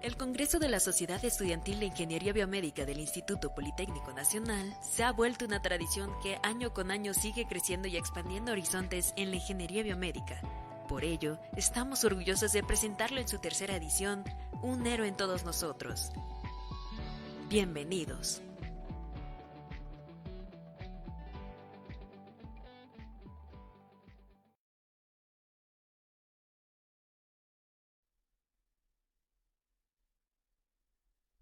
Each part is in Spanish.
El Congreso de la Sociedad Estudiantil de Ingeniería Biomédica del Instituto Politécnico Nacional se ha vuelto una tradición que año con año sigue creciendo y expandiendo horizontes en la ingeniería biomédica. Por ello, estamos orgullosos de presentarlo en su tercera edición, Un héroe en todos nosotros. Bienvenidos.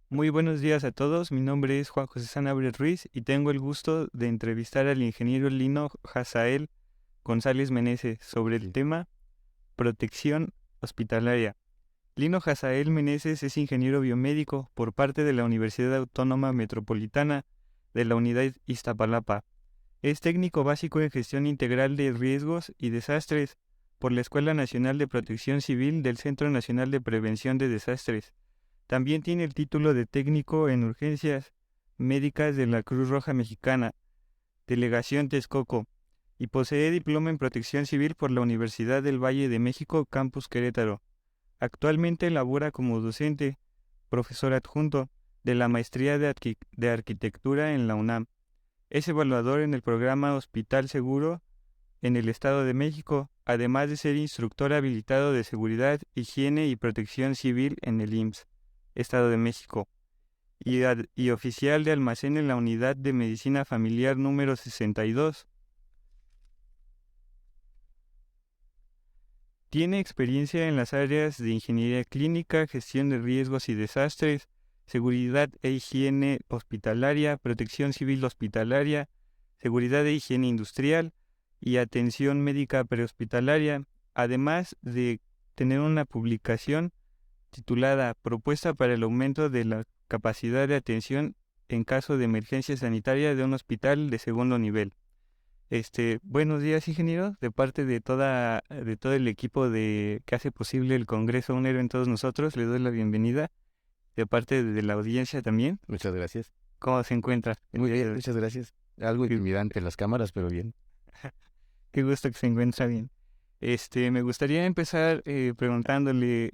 Muy buenos días a todos, mi nombre es Juan José Sanabria Ruiz y tengo el gusto de entrevistar al ingeniero Lino Hazael González Meneses sobre el tema protección hospitalaria. Lino Hazael Meneses es ingeniero biomédico por parte de la Universidad Autónoma Metropolitana de la Unidad Iztapalapa. Es técnico básico en gestión integral de riesgos y desastres por la Escuela Nacional de Protección Civil del Centro Nacional de Prevención de Desastres. También tiene el título de técnico en urgencias médicas de la Cruz Roja Mexicana, Delegación Texcoco, y posee diploma en protección civil por la Universidad del Valle de México, Campus Querétaro. Actualmente labora como docente, profesor adjunto de la Maestría de Arquitectura en la UNAM. Es evaluador en el programa Hospital Seguro en el Estado de México, además de ser instructor habilitado de seguridad, higiene y protección civil en el IMSS. Estado de México, y oficial de almacén en la Unidad de Medicina Familiar número 62. Tiene experiencia en las áreas de ingeniería clínica, gestión de riesgos y desastres, seguridad e higiene hospitalaria, protección civil hospitalaria, seguridad e higiene industrial y atención médica prehospitalaria, además de tener una publicación titulada Propuesta para el aumento de la capacidad de atención en caso de emergencia sanitaria de un hospital de segundo nivel. Buenos días, ingeniero, de parte de todo el equipo que hace posible el Congreso Un héroe en todos nosotros, le doy la bienvenida, de parte de la audiencia también. Muchas gracias. ¿Cómo se encuentra? Muy bien, muchas gracias. Algo intimidante en las cámaras, pero bien. Qué gusto que se encuentra bien. Me gustaría empezar preguntándole,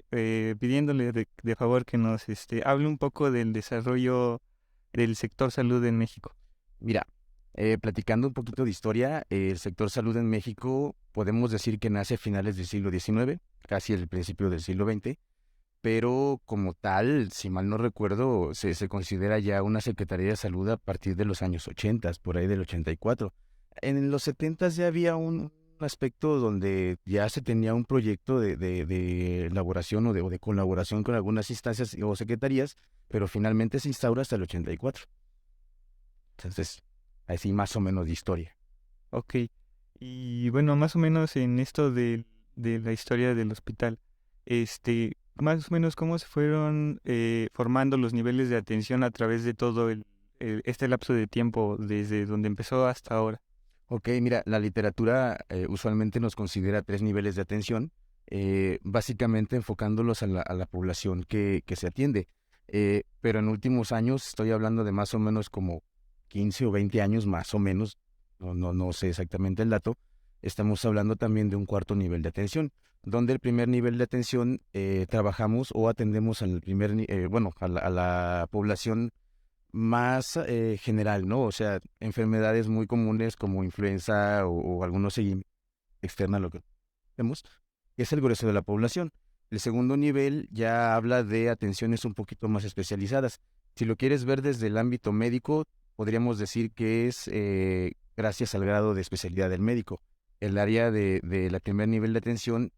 pidiéndole de favor que nos hable un poco del desarrollo del sector salud en México. Mira, platicando un poquito de historia, el sector salud en México podemos decir que nace a finales del siglo XIX, casi el principio del siglo XX, pero como tal, si mal no recuerdo, se considera ya una Secretaría de Salud a partir de los años 80, por ahí del 84. En los 70 ya había un aspecto donde ya se tenía un proyecto de elaboración o de colaboración con algunas instancias o secretarías, pero finalmente se instaura hasta el 84. Entonces, así más o menos de historia. Ok, y bueno, más o menos en esto de la historia del hospital, más o menos cómo se fueron formando los niveles de atención a través de todo este lapso de tiempo, desde donde empezó hasta ahora. Ok, mira, la literatura usualmente nos considera 3 niveles de atención, básicamente enfocándolos a la población que se atiende. Pero en últimos años, estoy hablando de más o menos como 15 o 20 años más o menos, no sé exactamente el dato, estamos hablando también de un cuarto nivel de atención, donde el primer nivel de atención trabajamos o atendemos al a la población más general, ¿no? O sea, enfermedades muy comunes como influenza o algunos seguimientos externos a lo que vemos, es el grueso de la población. El segundo nivel ya habla de atenciones un poquito más especializadas. Si lo quieres ver desde el ámbito médico, podríamos decir que es gracias al grado de especialidad del médico. El área de la primer nivel de atención,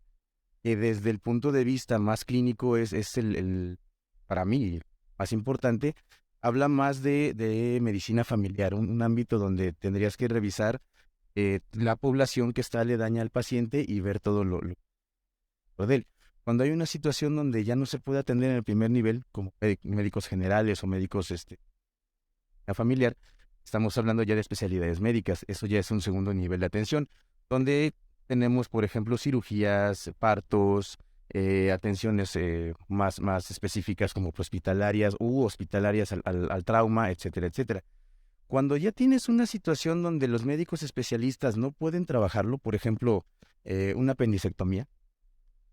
que desde el punto de vista más clínico es para mí, más importante, habla más de medicina familiar, un ámbito donde tendrías que revisar la población que está aledaña al paciente y ver todo lo de él. Cuando hay una situación donde ya no se puede atender en el primer nivel, como médicos generales o médicos familiar, estamos hablando ya de especialidades médicas. Eso ya es un segundo nivel de atención, donde tenemos, por ejemplo, cirugías, partos, atenciones más específicas como hospitalarias u hospitalarias al trauma, etcétera, etcétera. Cuando ya tienes una situación donde los médicos especialistas no pueden trabajarlo, por ejemplo, una apendicectomía,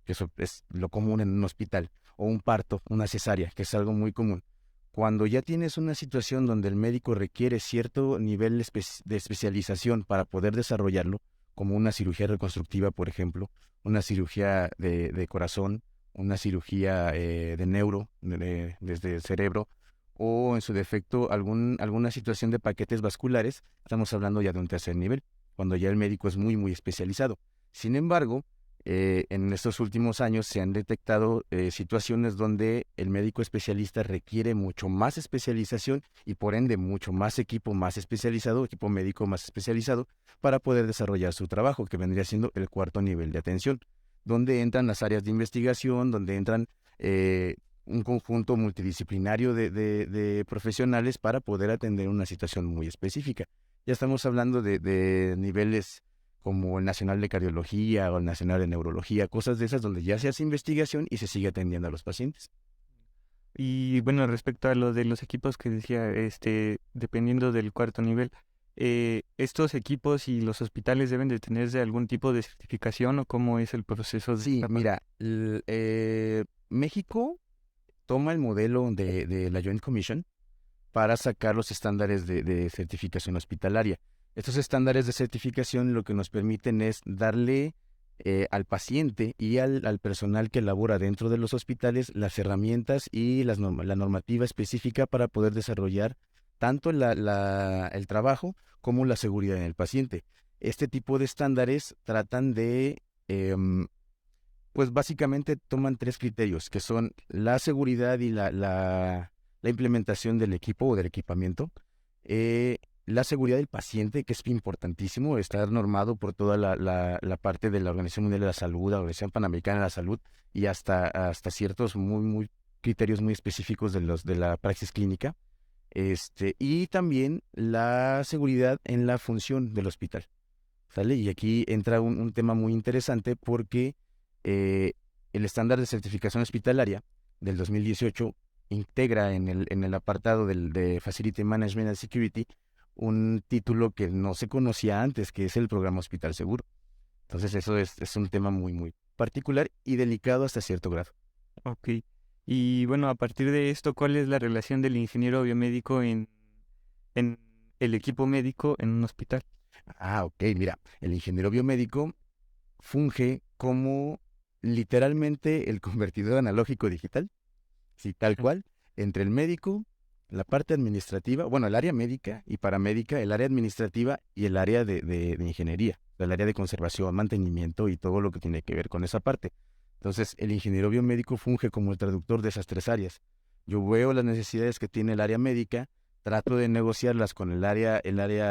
que eso es lo común en un hospital, o un parto, una cesárea, que es algo muy común. Cuando ya tienes una situación donde el médico requiere cierto nivel de especialización para poder desarrollarlo, como una cirugía reconstructiva, por ejemplo, una cirugía de corazón, una cirugía de neuro, desde el cerebro, o en su defecto alguna situación de paquetes vasculares, estamos hablando ya de un tercer nivel, cuando ya el médico es muy, muy especializado. Sin embargo, en estos últimos años se han detectado situaciones donde el médico especialista requiere mucho más especialización y por ende mucho más equipo más especializado, equipo médico más especializado para poder desarrollar su trabajo, que vendría siendo el cuarto nivel de atención, donde entran las áreas de investigación, donde entran un conjunto multidisciplinario de profesionales para poder atender una situación muy específica. Ya estamos hablando de niveles como el Nacional de Cardiología o el Nacional de Neurología, cosas de esas donde ya se hace investigación y se sigue atendiendo a los pacientes. Y bueno, respecto a lo de los equipos que decía, dependiendo del cuarto nivel, ¿estos equipos y los hospitales deben de tener de algún tipo de certificación o cómo es el proceso de Sí, esta parte? mira, México toma el modelo de la Joint Commission para sacar los estándares de certificación hospitalaria. Estos estándares de certificación lo que nos permiten es darle al paciente y al personal que labora dentro de los hospitales las herramientas y la normativa específica para poder desarrollar tanto el trabajo como la seguridad en el paciente. Este tipo de estándares tratan de, pues básicamente toman tres criterios, que son la seguridad y la implementación del equipo o del equipamiento, la seguridad del paciente, que es importantísimo, estar normado por toda la parte de la Organización Mundial de la Salud, la Organización Panamericana de la Salud y hasta ciertos muy criterios muy específicos de la praxis clínica, y también la seguridad en la función del hospital, ¿sale? Y aquí entra un tema muy interesante porque eh, el estándar de certificación hospitalaria del 2018 integra en el apartado de Facility Management and Security un título que no se conocía antes, que es el programa Hospital Seguro. Entonces eso es un tema muy particular y delicado hasta cierto grado. Ok. Y bueno, a partir de esto, ¿cuál es la relación del ingeniero biomédico en el equipo médico en un hospital? Ok, mira, el ingeniero biomédico funge como literalmente el convertidor analógico digital, sí, tal cual, entre el médico, la parte administrativa, bueno, el área médica y paramédica, el área administrativa y el área de ingeniería, el área de conservación, mantenimiento y todo lo que tiene que ver con esa parte. Entonces, el ingeniero biomédico funge como el traductor de esas tres áreas. Yo veo las necesidades que tiene el área médica, trato de negociarlas con el área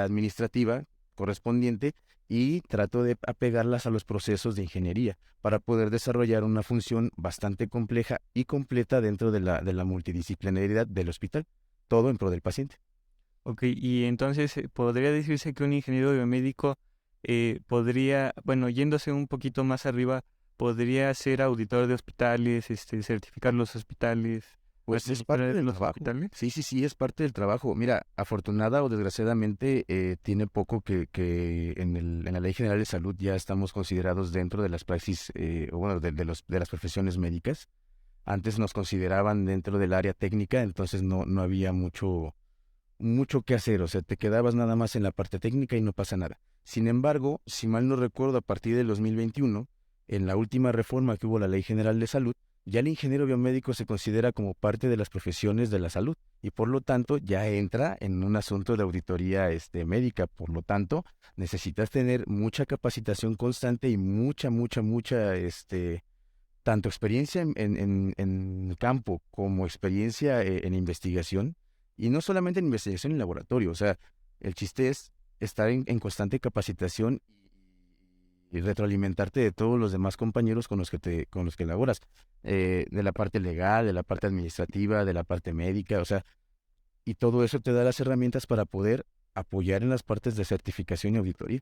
administrativa correspondiente y trato de apegarlas a los procesos de ingeniería para poder desarrollar una función bastante compleja y completa dentro de la multidisciplinaridad del hospital, todo en pro del paciente. Ok, y entonces podría decirse que un ingeniero biomédico podría, bueno, yéndose un poquito más arriba, podría ser auditor de hospitales, certificar los hospitales, Pues es parte administrar del los trabajo. hospitales. Sí, es parte del trabajo. Mira, afortunada o desgraciadamente, tiene poco que en la Ley General de Salud ya estamos considerados dentro de las praxis, o bueno, de las profesiones médicas. Antes nos consideraban dentro del área técnica, entonces no había mucho que hacer, o sea, te quedabas nada más en la parte técnica y no pasa nada. Sin embargo, si mal no recuerdo, a partir del 2021, en la última reforma que hubo a la Ley General de Salud, ya el ingeniero biomédico se considera como parte de las profesiones de la salud y por lo tanto ya entra en un asunto de auditoría médica. Por lo tanto, necesitas tener mucha capacitación constante y mucha, tanto experiencia en campo como experiencia en investigación, y no solamente en investigación en laboratorio, o sea, el chiste es estar en constante capacitación y retroalimentarte de todos los demás compañeros con los que laboras, de la parte legal, de la parte administrativa, de la parte médica, o sea, y todo eso te da las herramientas para poder apoyar en las partes de certificación y auditoría.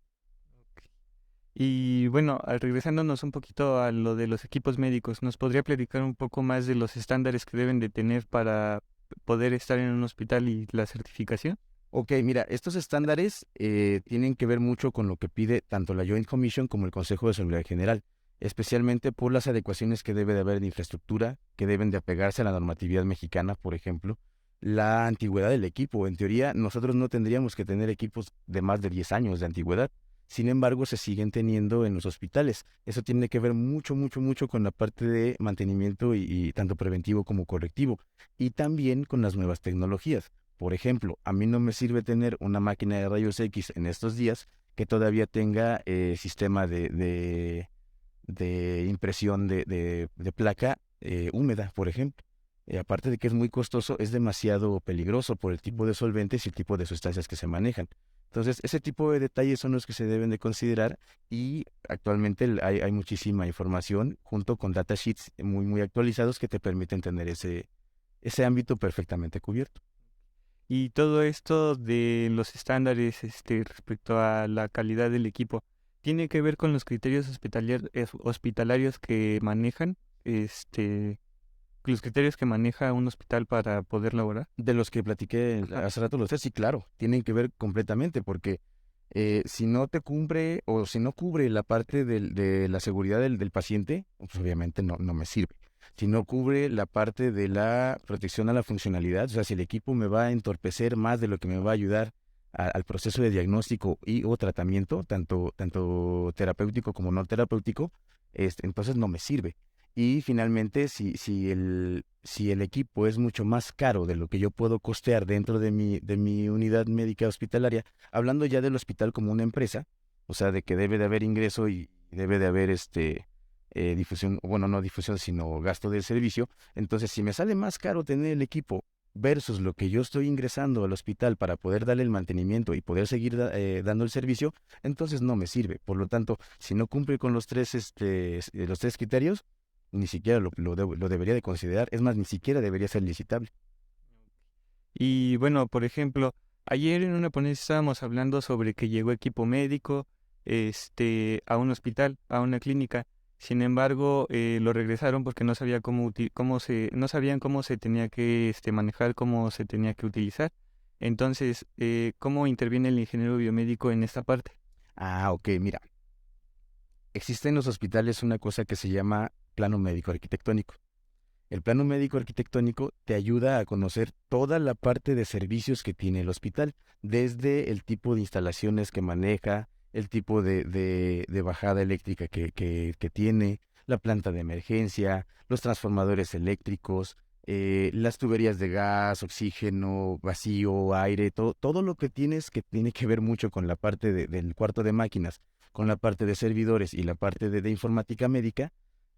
Y bueno, regresándonos un poquito a lo de los equipos médicos, ¿nos podría platicar un poco más de los estándares que deben de tener para poder estar en un hospital y la certificación? Ok, mira, estos estándares tienen que ver mucho con lo que pide tanto la Joint Commission como el Consejo de Seguridad General. especialmente por las adecuaciones que debe de haber de infraestructura, que deben de apegarse a la normatividad mexicana, por ejemplo, la antigüedad del equipo. En teoría, nosotros no tendríamos que tener equipos de más de 10 años de antigüedad. Sin embargo, se siguen teniendo en los hospitales. Eso tiene que ver mucho, mucho, mucho con la parte de mantenimiento y tanto preventivo como correctivo. Y también con las nuevas tecnologías. Por ejemplo, a mí no me sirve tener una máquina de rayos X en estos días que todavía tenga sistema de impresión de placa húmeda, por ejemplo. Aparte de que es muy costoso, es demasiado peligroso por el tipo de solventes y el tipo de sustancias que se manejan. Entonces, ese tipo de detalles son los que se deben de considerar y actualmente hay muchísima información junto con datasheets muy, muy actualizados que te permiten tener ese ámbito perfectamente cubierto. Y todo esto de los estándares respecto a la calidad del equipo, ¿tiene que ver con los criterios hospitalarios que manejan, los criterios que maneja un hospital para poder laborar? De los que platiqué Ajá. hace rato, los tres, sí, claro, tienen que ver completamente, porque si no te cubre o si no cubre la parte de la seguridad del paciente, pues obviamente no me sirve. Si no cubre la parte de la protección a la funcionalidad, o sea, si el equipo me va a entorpecer más de lo que me va a ayudar al proceso de diagnóstico y o tratamiento, tanto terapéutico como no terapéutico, entonces no me sirve. Y finalmente, si el equipo es mucho más caro de lo que yo puedo costear dentro de mi unidad médica hospitalaria, hablando ya del hospital como una empresa, o sea, de que debe de haber ingreso y debe de haber difusión, bueno, no difusión, sino gasto del servicio, entonces si me sale más caro tener el equipo versus lo que yo estoy ingresando al hospital para poder darle el mantenimiento y poder seguir dando el servicio, entonces no me sirve. Por lo tanto, si no cumple con los tres criterios, ni siquiera lo debería de considerar. Es más, ni siquiera debería ser licitable. Y bueno, por ejemplo, ayer en una ponencia estábamos hablando sobre que llegó equipo médico, a un hospital, a una clínica. Sin embargo, lo regresaron porque no sabía no sabían cómo se tenía que manejar, cómo se tenía que utilizar. Entonces, ¿cómo interviene el ingeniero biomédico en esta parte? Ah, ok, mira. Existe en los hospitales una cosa que se llama plano médico arquitectónico. El plano médico arquitectónico te ayuda a conocer toda la parte de servicios que tiene el hospital, desde el tipo de instalaciones que maneja, el tipo de bajada eléctrica que tiene, la planta de emergencia, los transformadores eléctricos, las tuberías de gas, oxígeno, vacío, aire, todo lo que tienes que tiene que ver mucho con la parte del cuarto de máquinas, con la parte de servidores y la parte de informática médica.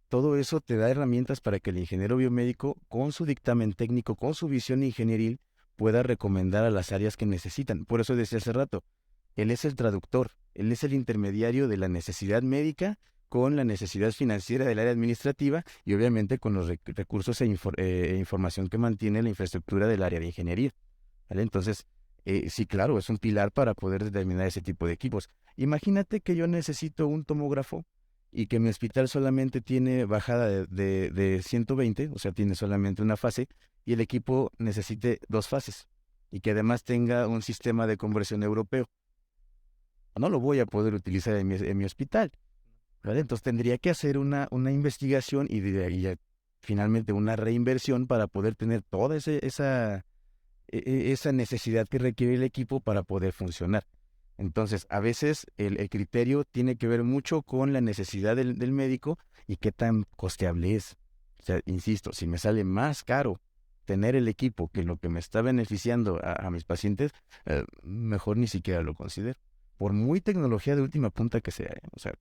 Todo eso te da herramientas para que el ingeniero biomédico, con su dictamen técnico, con su visión ingenieril, pueda recomendar a las áreas que necesitan. Por eso decía hace rato, él es el traductor, él es el intermediario de la necesidad médica con la necesidad financiera del área administrativa y obviamente con los recursos e información que mantiene la infraestructura del área de ingeniería. ¿Vale? Entonces, sí, claro, es un pilar para poder determinar ese tipo de equipos. Imagínate que yo necesito un tomógrafo y que mi hospital solamente tiene bajada de 120, o sea, tiene solamente una fase, y el equipo necesite dos fases, y que además tenga un sistema de conversión europeo. No lo voy a poder utilizar en mi hospital, ¿vale? Entonces tendría que hacer una investigación y de ahí finalmente una reinversión para poder tener toda esa necesidad que requiere el equipo para poder funcionar. Entonces, a veces el criterio tiene que ver mucho con la necesidad del médico y qué tan costeable es. O sea, insisto, si me sale más caro tener el equipo que lo que me está beneficiando a mis pacientes, mejor ni siquiera lo considero. Por muy tecnología de última punta que sea, o sea,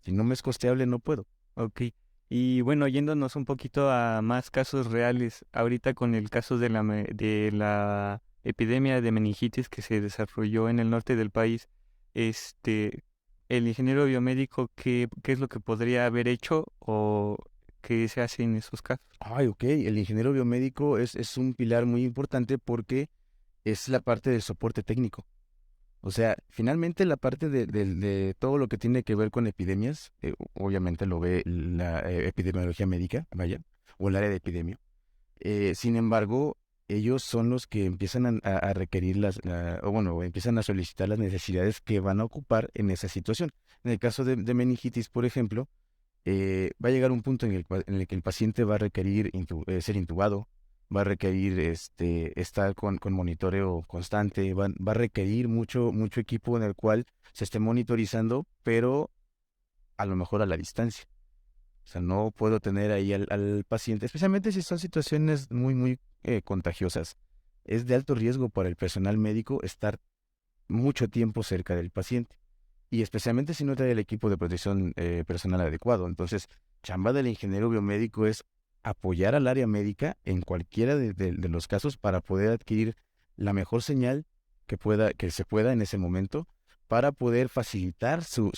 si no me es costeable, no puedo. Ok. Y bueno, yéndonos un poquito a más casos reales, ahorita con el caso de la epidemia de meningitis que se desarrolló en el norte del país, este, el ingeniero biomédico, ¿qué es lo que podría haber hecho o qué se hace en esos casos? Ay, ok, el ingeniero biomédico es un pilar muy importante porque es la parte del soporte técnico. O sea, finalmente la parte de todo lo que tiene que ver con epidemias, obviamente lo ve la epidemiología médica, vaya, o el área de epidemia. Sin embargo, ellos son los que empiezan a requerir o bueno, empiezan a solicitar las necesidades que van a ocupar en esa situación. En el caso de meningitis, por ejemplo, va a llegar un punto en el que el paciente va a requerir ser intubado, va a requerir estar con monitoreo constante, va a requerir mucho equipo en el cual se esté monitorizando, pero a lo mejor a la distancia. O sea, no puedo tener ahí al paciente, especialmente si son situaciones muy contagiosas. Es de alto riesgo para el personal médico estar mucho tiempo cerca del paciente. Y especialmente si no trae el equipo de protección personal adecuado. Entonces, chamba del ingeniero biomédico es apoyar al área médica en cualquiera de los casos para poder adquirir la mejor señal que se pueda en ese momento para poder facilitar su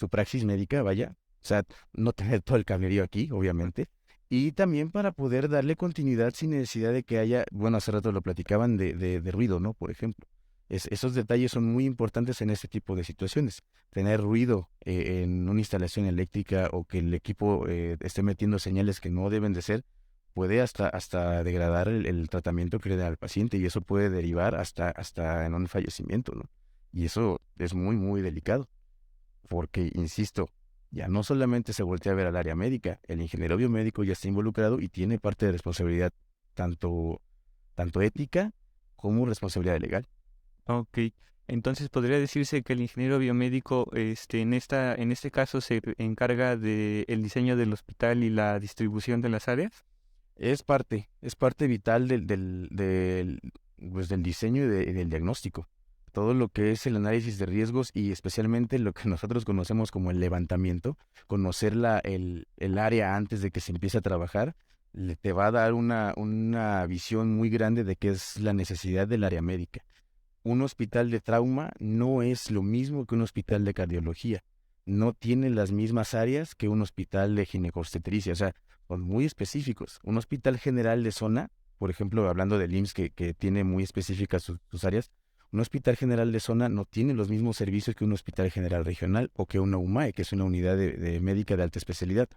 praxis médica, vaya. O sea, no tener todo el cablerío aquí, obviamente. Y también para poder darle continuidad sin necesidad de que haya, bueno, hace rato lo platicaban de ruido, ¿no? Por ejemplo. Esos detalles son muy importantes en este tipo de situaciones. Tener ruido en una instalación eléctrica o que el equipo esté metiendo señales que no deben de ser, puede hasta degradar el tratamiento que le da al paciente y eso puede derivar hasta en un fallecimiento, ¿no? Y eso es muy delicado porque, insisto, ya no solamente se voltea a ver al área médica, el ingeniero biomédico ya está involucrado y tiene parte de responsabilidad tanto ética como responsabilidad legal. Ok, entonces podría decirse que el ingeniero biomédico, en este caso se encarga del diseño del hospital y la distribución de las áreas. Es parte vital pues, del diseño y del diagnóstico. Todo lo que es el análisis de riesgos y especialmente lo que nosotros conocemos como el levantamiento, conocer el área antes de que se empiece a trabajar, te va a dar una visión muy grande de qué es la necesidad del área médica. Un hospital de trauma no es lo mismo que un hospital de cardiología. No tiene las mismas áreas que un hospital de ginecobstetricia. O sea, son muy específicos. Un hospital general de zona, por ejemplo, hablando del IMSS que tiene muy específicas sus áreas, un hospital general de zona no tiene los mismos servicios que un hospital general regional o que una UMAE, que es una unidad de médica de alta especialidad.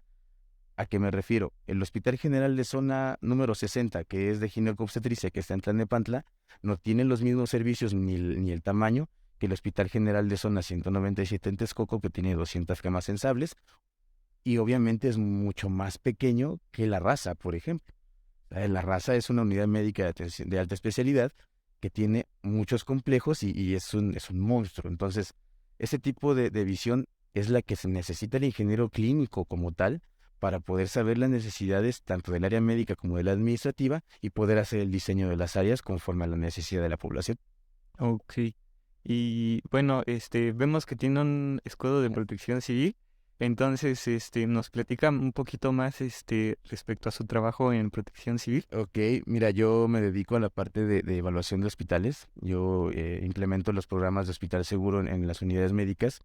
¿A qué me refiero? El Hospital General de Zona número 60, que es de ginecobstetricia, que está en Tlalnepantla, no tiene los mismos servicios ni el tamaño que el Hospital General de Zona 197 en Texcoco, que tiene 200 camas sensables, y obviamente es mucho más pequeño que La Raza, por ejemplo. La Raza es una unidad médica de alta especialidad que tiene muchos complejos y es un monstruo. Entonces, ese tipo de visión es la que se necesita el ingeniero clínico como tal para poder saber las necesidades tanto del área médica como de la administrativa y poder hacer el diseño de las áreas conforme a la necesidad de la población. Ok. Y bueno, vemos que tiene un escudo de protección civil. Entonces, nos platica un poquito más, respecto a su trabajo en protección civil. Ok, mira, yo me dedico a la parte de evaluación de hospitales. Yo implemento los programas de hospital seguro en las unidades médicas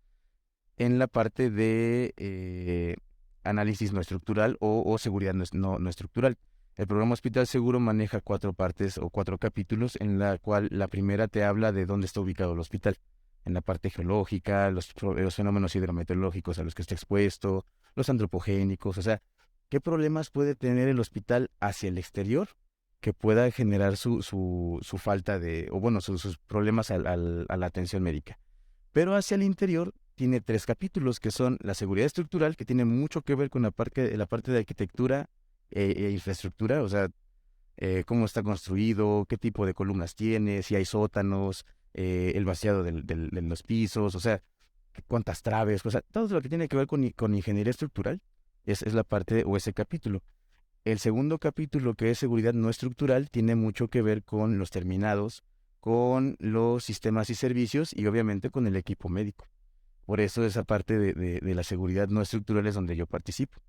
en la parte de análisis no estructural o seguridad no estructural. El programa Hospital Seguro maneja 4 partes o 4 capítulos, en la cual la primera te habla de dónde está ubicado el hospital, en la parte geológica, los fenómenos hidrometeorológicos a los que está expuesto, los antropogénicos, o sea, qué problemas puede tener el hospital hacia el exterior que pueda generar su falta o bueno, sus problemas a la atención médica. Pero hacia el interior tiene 3 capítulos que son la seguridad estructural, que tiene mucho que ver con la parte de arquitectura e infraestructura, o sea, cómo está construido, qué tipo de columnas tiene, si hay sótanos, el vaciado de los pisos, o sea, cuántas traves, o sea, todo lo que tiene que ver con ingeniería estructural es la parte o ese capítulo. El segundo capítulo, que es seguridad no estructural, tiene mucho que ver con los terminados, con los sistemas y servicios y obviamente con el equipo médico. Por eso esa parte de la seguridad no estructural es donde yo participo.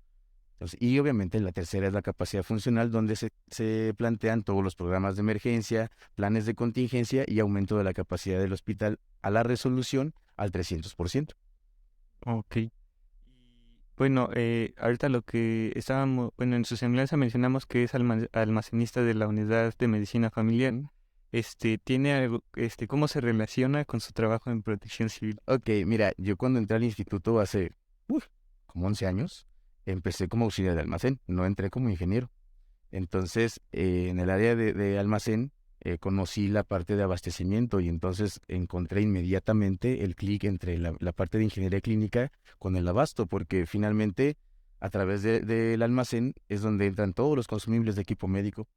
Entonces, y obviamente la tercera es la capacidad funcional, donde se plantean todos los programas de emergencia, planes de contingencia y aumento de la capacidad del hospital a la resolución al 300%. Ok. Bueno, ahorita lo que estábamos, bueno, en su semblanza mencionamos que es almacenista de la unidad de medicina familiar. ¿Tiene algo, cómo se relaciona con su trabajo en protección civil? Ok, mira, yo cuando entré al instituto hace como 11 años, empecé como auxiliar de almacén, no entré como ingeniero. Entonces, en el área de almacén, conocí la parte de abastecimiento y entonces encontré inmediatamente el clic entre la parte de ingeniería clínica con el abasto, porque finalmente a través del almacén es donde entran todos los consumibles de equipo médico,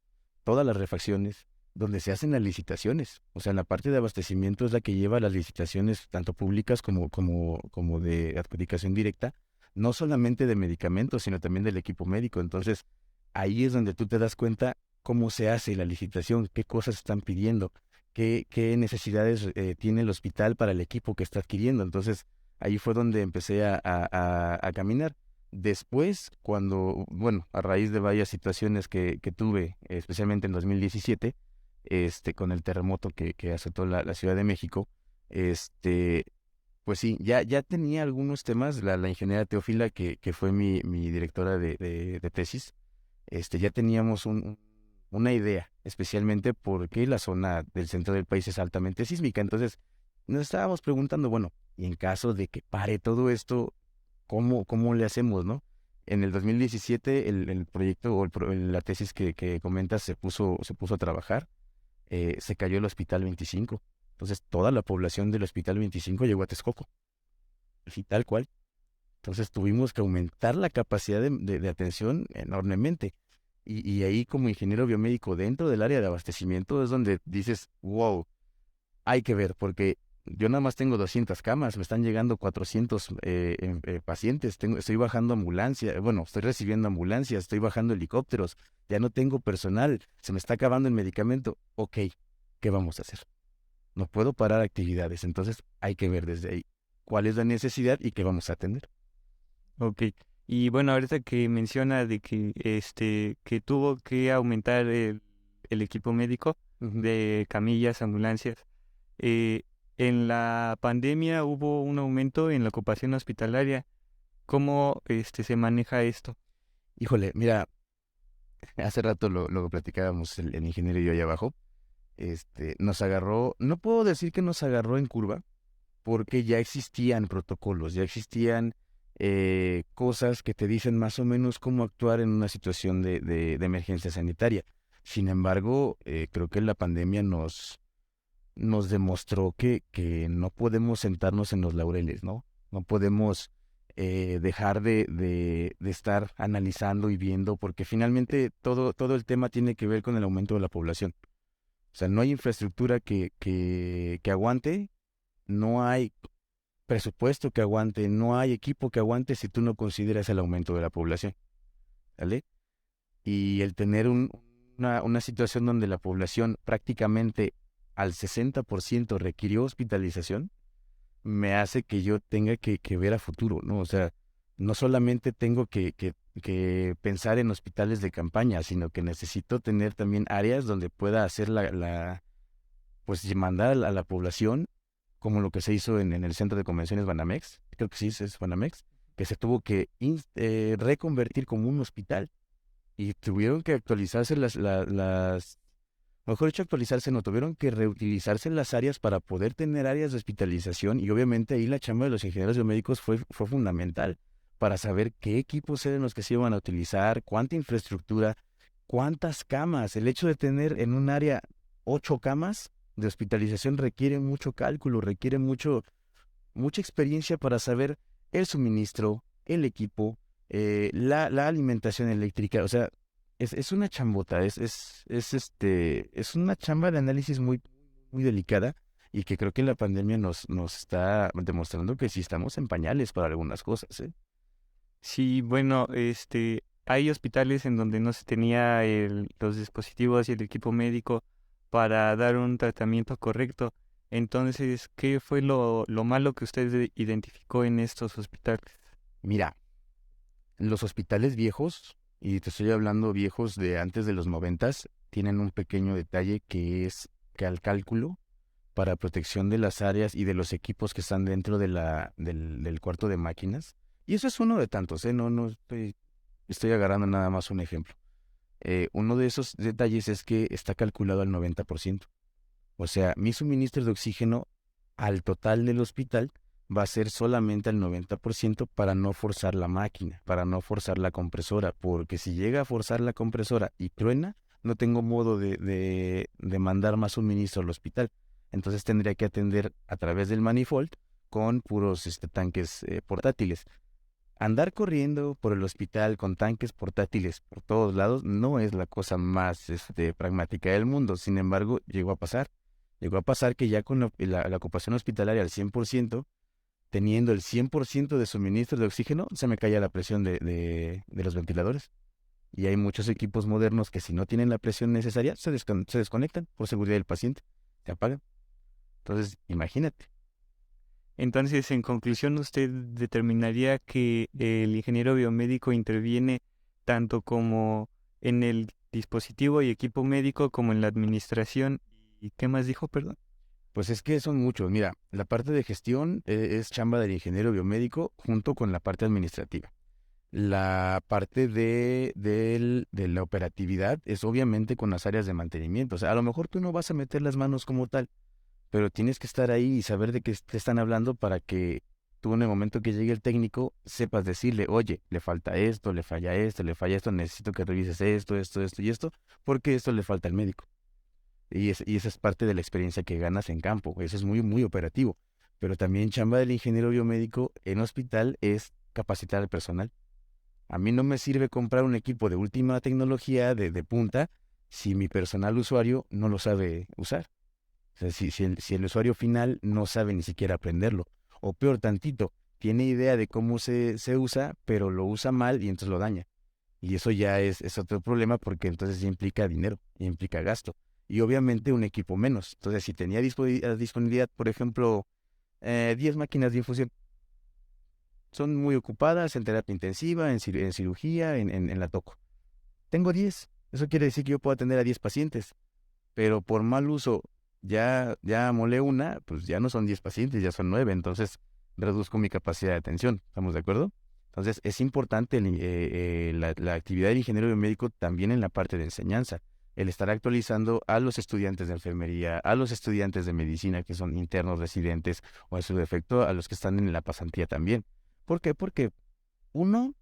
todas las refacciones, donde se hacen las licitaciones. O sea, la parte de abastecimiento es la que lleva las licitaciones tanto públicas como de adjudicación directa, no solamente de medicamentos, sino también del equipo médico. Entonces, ahí es donde tú te das cuenta cómo se hace la licitación, qué cosas están pidiendo, qué necesidades tiene el hospital para el equipo que está adquiriendo. Entonces, ahí fue donde empecé a caminar. Después, bueno, a raíz de varias situaciones que tuve, especialmente en 2017, con el terremoto que azotó la Ciudad de México, pues sí, ya tenía algunos temas, la ingeniera Teófila, que fue mi directora de tesis, ya teníamos una idea, especialmente porque la zona del centro del país es altamente sísmica. Entonces, nos estábamos preguntando, bueno, y en caso de que pare todo esto, ¿cómo le hacemos, no? En el 2017, el proyecto o la tesis que comentas se puso a trabajar, se cayó el Hospital 25. Entonces, toda la población del Hospital 25 llegó a Texcoco, y tal cual. Entonces, tuvimos que aumentar la capacidad de atención enormemente. Y ahí, como ingeniero biomédico dentro del área de abastecimiento, es donde dices, wow, hay que ver, porque yo nada más tengo 200 camas, me están llegando 400 pacientes, estoy bajando ambulancia, bueno, estoy recibiendo ambulancias, estoy bajando helicópteros, ya no tengo personal, se me está acabando el medicamento. Ok, ¿qué vamos a hacer? No puedo parar actividades, entonces hay que ver desde ahí cuál es la necesidad y qué vamos a atender. Ok. Y bueno, ahorita que menciona de que tuvo que aumentar el equipo médico de camillas, ambulancias, eh, en la pandemia hubo un aumento en la ocupación hospitalaria. ¿Cómo se maneja esto? Híjole, mira, hace rato lo platicábamos el ingeniero y yo allá abajo, nos agarró, no puedo decir que nos agarró en curva, porque ya existían protocolos, ya existían cosas que te dicen más o menos cómo actuar en una situación de emergencia sanitaria. Sin embargo, creo que la pandemia nos demostró que no podemos sentarnos en los laureles, ¿no? No podemos dejar de estar analizando y viendo, porque finalmente todo el tema tiene que ver con el aumento de la población. O sea, no hay infraestructura que aguante, no hay presupuesto que aguante, no hay equipo que aguante si tú no consideras el aumento de la población, ¿vale? Y el tener una situación donde la población prácticamente al 60% requirió hospitalización, me hace que yo tenga que ver a futuro, ¿no? O sea, no solamente tengo que pensar en hospitales de campaña, sino que necesito tener también áreas donde pueda hacer pues mandar a la población, como lo que se hizo en el centro de convenciones Banamex, creo que sí es Banamex, que se tuvo que reconvertir como un hospital y tuvieron que actualizarse mejor dicho, actualizarse, no, tuvieron que reutilizarse las áreas para poder tener áreas de hospitalización y obviamente ahí la chamba de los ingenieros biomédicos fue fundamental para saber qué equipos eran los que se iban a utilizar, cuánta infraestructura, cuántas camas. El hecho de tener en un área 8 camas de hospitalización requiere mucho cálculo, requiere mucha experiencia para saber el suministro, el equipo, la alimentación eléctrica. O sea, es una chambota, es una chamba de análisis muy, muy delicada y que creo que la pandemia nos está demostrando que sí estamos en pañales para algunas cosas, ¿eh? Sí, bueno, hay hospitales en donde no se tenía los dispositivos y el equipo médico para dar un tratamiento correcto. Entonces, ¿qué fue lo malo que usted identificó en estos hospitales? Mira, los hospitales viejos, y te estoy hablando viejos de antes de los 90, tienen un pequeño detalle que es que al cálculo para protección de las áreas y de los equipos que están dentro del cuarto de máquinas, y eso es uno de tantos, no estoy agarrando nada más un ejemplo. Uno de esos detalles es que está calculado al 90%. O sea, mi suministro de oxígeno al total del hospital va a ser solamente al 90% para no forzar la máquina, para no forzar la compresora, porque si llega a forzar la compresora y truena, no tengo modo de mandar más suministro al hospital. Entonces tendría que atender a través del manifold con puros tanques portátiles. Andar corriendo por el hospital con tanques portátiles por todos lados no es la cosa más pragmática del mundo. Sin embargo, llegó a pasar. Llegó a pasar que ya con la ocupación hospitalaria al 100%, teniendo el 100% de suministro de oxígeno, se me caía la presión de los ventiladores. Y hay muchos equipos modernos que si no tienen la presión necesaria, se desconectan por seguridad del paciente, se apagan. Entonces, imagínate. Entonces, en conclusión, ¿usted determinaría que el ingeniero biomédico interviene tanto como en el dispositivo y equipo médico como en la administración? ¿Y qué más dijo, perdón? Pues es que son muchos. Mira, la parte de gestión es chamba del ingeniero biomédico junto con la parte administrativa. La parte de la operatividad es obviamente con las áreas de mantenimiento. O sea, a lo mejor tú no vas a meter las manos como tal, pero tienes que estar ahí y saber de qué te están hablando para que tú en el momento que llegue el técnico sepas decirle, oye, le falta esto, le falla esto, necesito que revises esto y esto, porque esto le falta al médico. Y esa es parte de la experiencia que ganas en campo. Eso es muy, muy operativo. Pero también chamba del ingeniero biomédico en hospital es capacitar al personal. A mí no me sirve comprar un equipo de última tecnología, de punta, si mi personal usuario no lo sabe usar. O sea, si el usuario final no sabe ni siquiera aprenderlo. O peor tantito, tiene idea de cómo se usa, pero lo usa mal y entonces lo daña. Y eso ya es otro problema porque entonces ya implica dinero, ya implica gasto. Y obviamente un equipo menos. Entonces, si tenía disponibilidad, por ejemplo, 10 máquinas de infusión, son muy ocupadas en terapia intensiva, en cirugía, en la toco. Tengo 10. Eso quiere decir que yo puedo atender a 10 pacientes. Pero por mal uso, ya molé una, pues ya no son 10 pacientes, ya son 9. Entonces, reduzco mi capacidad de atención. ¿Estamos de acuerdo? Entonces, es importante la actividad del ingeniero biomédico también en la parte de enseñanza. El estar actualizando a los estudiantes de enfermería, a los estudiantes de medicina que son internos, residentes, o en su defecto, a los que están en la pasantía también. ¿Por qué? Porque uno,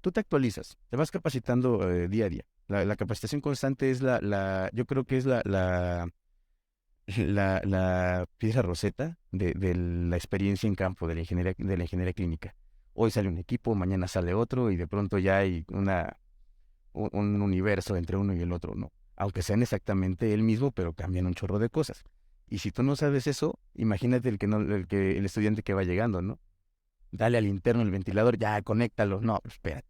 tú te actualizas, te vas capacitando día a día. La capacitación constante es yo creo que es la piedra roseta de la experiencia en campo de la ingeniería clínica. Hoy sale un equipo, mañana sale otro y de pronto ya hay un universo entre uno y el otro, ¿no? Aunque sean exactamente el mismo, pero cambian un chorro de cosas. Y si tú no sabes eso, imagínate el estudiante que va llegando, ¿no? Dale al interno el ventilador, ya, conéctalo. No, pues espérate.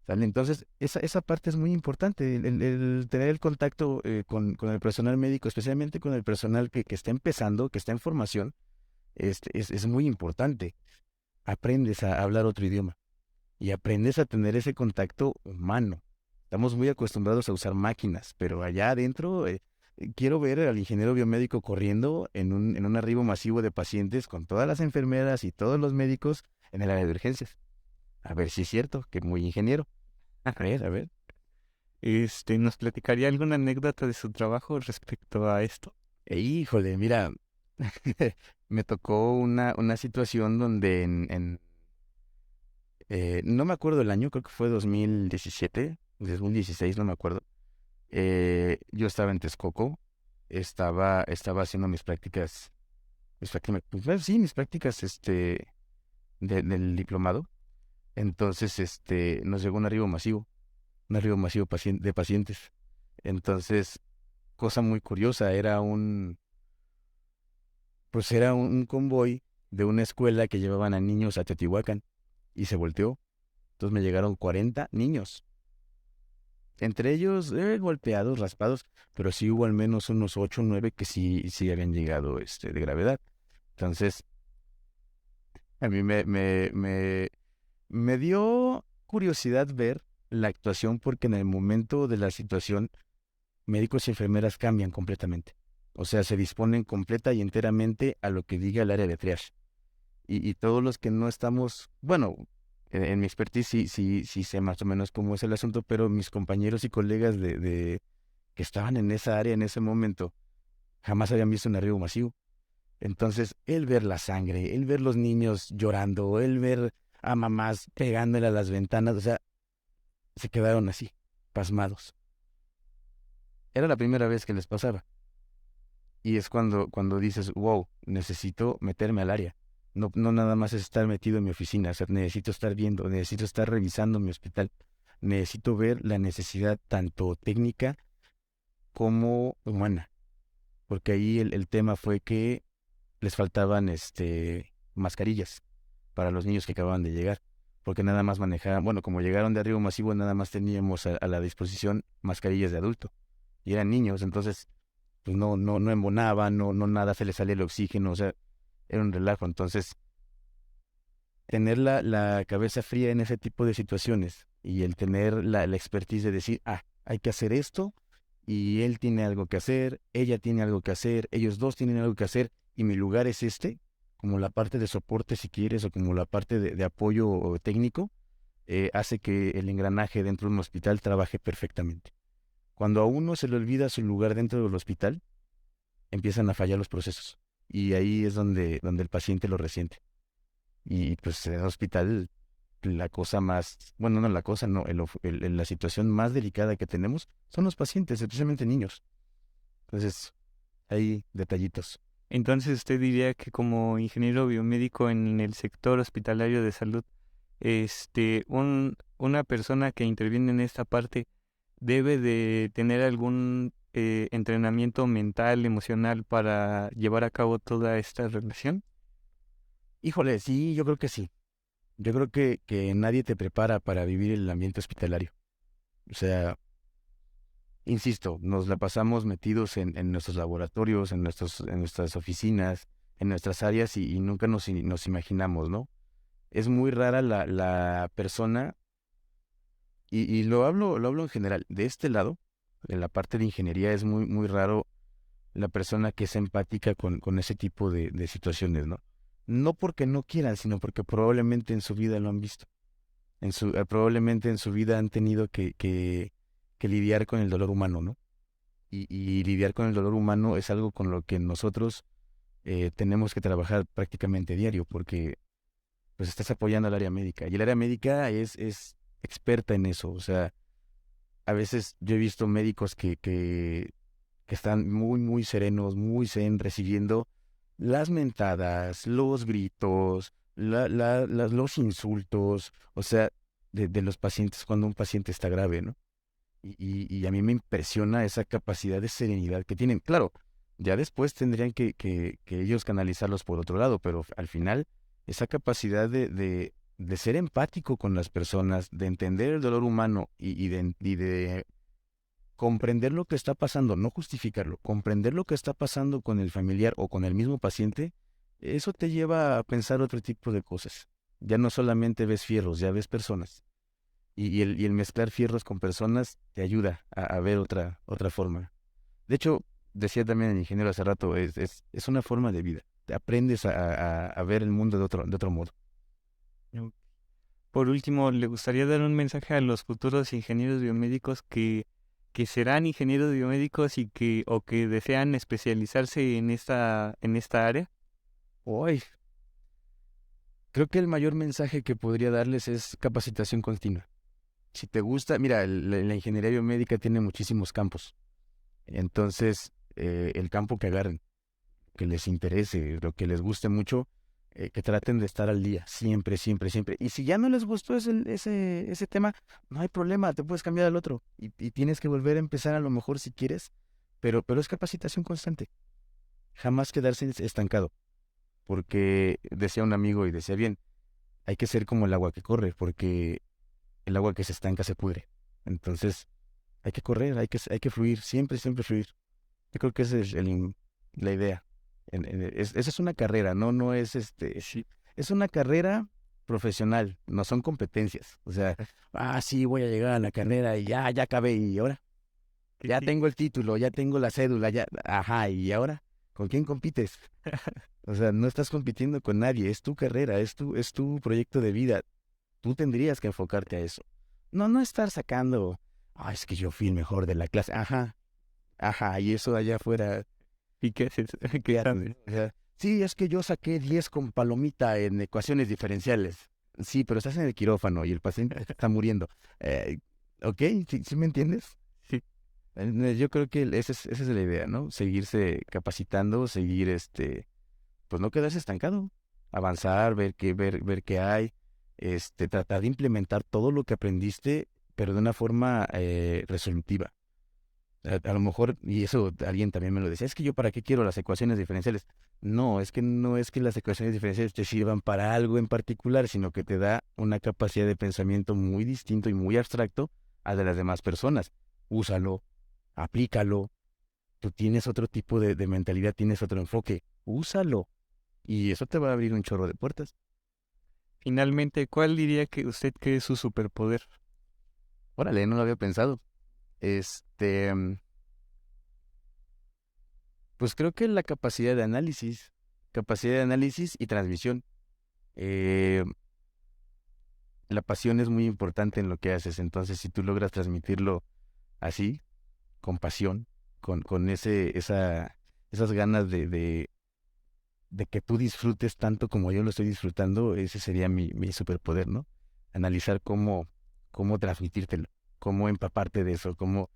¿Sale? Entonces, esa parte es muy importante, el tener el contacto con el personal médico, especialmente con el personal que está empezando, que está en formación, es muy importante. Aprendes a hablar otro idioma y aprendes a tener ese contacto humano. Estamos muy acostumbrados a usar máquinas, pero allá adentro quiero ver al ingeniero biomédico corriendo en un arribo masivo de pacientes con todas las enfermeras y todos los médicos en el área de urgencias. A ver si es cierto, que muy ingeniero. A ver, a ver. ¿Nos platicaría alguna anécdota de su trabajo respecto a esto? Híjole, mira, me tocó una situación donde no me acuerdo el año, creo que fue 2017, 2016, no me acuerdo. Yo estaba en Texcoco, estaba haciendo mis prácticas del diplomado. Entonces, nos llegó un arribo masivo de pacientes. Entonces, cosa muy curiosa, era un convoy de una escuela que llevaban a niños a Teotihuacán y se volteó. Entonces me llegaron 40 niños. Entre ellos, golpeados, raspados, pero sí hubo al menos unos 8 o 9 que sí habían llegado de gravedad. Entonces, a mí me dio curiosidad ver la actuación porque en el momento de la situación, médicos y enfermeras cambian completamente. O sea, se disponen completa y enteramente a lo que diga el área de triage. Y todos los que no estamos, bueno, en mi expertise sí sé más o menos cómo es el asunto, pero mis compañeros y colegas que estaban en esa área en ese momento jamás habían visto un arribo masivo. Entonces, el ver la sangre, el ver los niños llorando, el ver a mamás pegándole a las ventanas, o sea, se quedaron así, pasmados. Era la primera vez que les pasaba. Y es cuando dices, wow, necesito meterme al área. No nada más es estar metido en mi oficina, o sea, necesito estar viendo, necesito estar revisando mi hospital. Necesito ver la necesidad tanto técnica como humana. Porque ahí el tema fue que les faltaban mascarillas para los niños que acababan de llegar. Porque nada más manejaban, bueno, como llegaron de arriba masivo, nada más teníamos a la disposición mascarillas de adulto. Y eran niños, entonces pues no embonaban, no nada, se les salía el oxígeno, o sea, era un relajo. Entonces, tener la cabeza fría en ese tipo de situaciones y el tener la expertise de decir, hay que hacer esto, y él tiene algo que hacer, ella tiene algo que hacer, ellos dos tienen algo que hacer, y mi lugar es como la parte de soporte si quieres, o como la parte de apoyo técnico, hace que el engranaje dentro de un hospital trabaje perfectamente. Cuando a uno se le olvida su lugar dentro del hospital, empiezan a fallar los procesos. Y ahí es donde el paciente lo resiente. Y pues en el hospital, la cosa más, bueno, no la cosa, no, la situación más delicada que tenemos son los pacientes, especialmente niños. Entonces, hay detallitos. Entonces, usted diría que como ingeniero biomédico en el sector hospitalario de salud, una persona que interviene en esta parte debe de tener algún entrenamiento mental, emocional para llevar a cabo toda esta relación. Híjole, sí, yo creo que sí. Yo creo que nadie te prepara para vivir el ambiente hospitalario. O sea, insisto, nos la pasamos metidos en nuestros laboratorios, en nuestras oficinas, en nuestras áreas, y nunca nos imaginamos, ¿no? Es muy rara la persona, y lo hablo en general. De este lado, en la parte de ingeniería, es muy, muy raro la persona que es empática con ese tipo de situaciones, ¿no? No porque no quieran, sino porque probablemente en su vida lo han visto. Probablemente en su vida han tenido que lidiar con el dolor humano, ¿no? Y lidiar con el dolor humano es algo con lo que nosotros tenemos que trabajar prácticamente diario, porque pues estás apoyando al área médica. Y el área médica es experta en eso. O sea, a veces yo he visto médicos que están muy, muy serenos, muy zen, recibiendo las mentadas, los gritos, los insultos, o sea, de los pacientes cuando un paciente está grave, ¿no? Y a mí me impresiona esa capacidad de serenidad que tienen. Claro, ya después tendrían que ellos canalizarlos por otro lado, pero al final esa capacidad de ser empático con las personas, de entender el dolor humano y de comprender lo que está pasando, no justificarlo, comprender lo que está pasando con el familiar o con el mismo paciente, eso te lleva a pensar otro tipo de cosas. Ya no solamente ves fierros, ya ves personas. Y el mezclar fierros con personas te ayuda a ver otra forma. De hecho, decía también el ingeniero hace rato, es una forma de vida. Te aprendes a ver el mundo de otro modo. Por último, ¿le gustaría dar un mensaje a los futuros ingenieros biomédicos que serán ingenieros biomédicos o que desean especializarse en esta área? Hoy, creo que el mayor mensaje que podría darles es capacitación continua. Si te gusta, mira, la ingeniería biomédica tiene muchísimos campos. Entonces, el campo que agarren, que les interese, lo que les guste mucho, que traten de estar al día, siempre, siempre, siempre. Y si ya no les gustó ese tema, no hay problema, te puedes cambiar al otro. Y tienes que volver a empezar a lo mejor si quieres, pero es capacitación constante. Jamás quedarse estancado. Porque decía un amigo y decía bien, hay que ser como el agua que corre, porque el agua que se estanca se pudre. Entonces, hay que correr, hay que fluir, siempre, siempre fluir. Yo creo que esa es la idea. Esa es una carrera, no es Sí. es una carrera profesional, no son competencias. O sea, sí, voy a llegar a la carrera y ya acabé, y ahora ya Sí. tengo el título, ya tengo la cédula, ajá, y ahora, ¿con quién compites? O sea, no estás compitiendo con nadie, es tu carrera, es tu proyecto de vida. Tú tendrías que enfocarte a eso. No estar sacando, es que yo fui el mejor de la clase, ajá, y eso allá afuera, ¿Y qué haces? ¿Qué fíjate, sabes? o sea, sí, es que yo saqué 10 con palomita en ecuaciones diferenciales. Sí, pero estás en el quirófano y el paciente está muriendo. ¿Ok? ¿Sí me entiendes? Sí. Yo creo que esa es la idea, ¿no? Seguirse capacitando, seguir, pues no quedarse estancado, avanzar, ver qué hay, tratar de implementar todo lo que aprendiste, pero de una forma resolutiva. A lo mejor, y eso alguien también me lo decía, es que yo para qué quiero las ecuaciones diferenciales. No, es que no es que las ecuaciones diferenciales te sirvan para algo en particular, sino que te da una capacidad de pensamiento muy distinto y muy abstracto a de las demás personas. Úsalo, aplícalo. Tú tienes otro tipo de mentalidad, tienes otro enfoque. Úsalo. Y eso te va a abrir un chorro de puertas. Finalmente, ¿cuál diría que usted que es su superpoder? Órale, no lo había pensado. Pues creo que la capacidad de análisis y transmisión. Eh, la pasión es muy importante en lo que haces, entonces si tú logras transmitirlo así, con pasión, con esas ganas de que tú disfrutes tanto como yo lo estoy disfrutando, ese sería mi superpoder, ¿no? Analizar cómo transmitírtelo, cómo empaparte de eso, cómo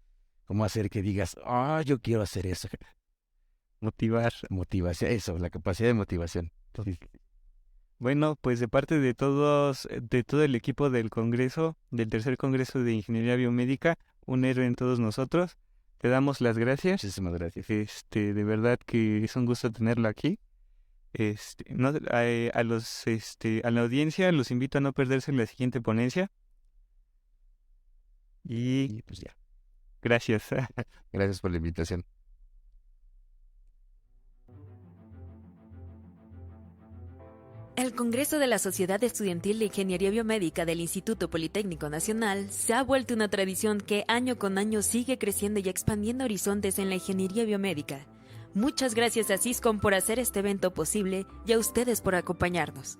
hacer que digas, yo quiero hacer eso. Motivar. Motivación, eso, la capacidad de motivación. Sí. Bueno, pues de parte de todo el equipo del Congreso, del tercer Congreso de Ingeniería Biomédica, un héroe en todos nosotros, te damos las gracias. Muchísimas gracias. De verdad que es un gusto tenerlo aquí. No, a la audiencia los invito a no perderse la siguiente ponencia. Y Pues ya. gracias. Gracias por la invitación. El Congreso de la Sociedad Estudiantil de Ingeniería Biomédica del Instituto Politécnico Nacional se ha vuelto una tradición que año con año sigue creciendo y expandiendo horizontes en la ingeniería biomédica. Muchas gracias a Siscom por hacer este evento posible y a ustedes por acompañarnos.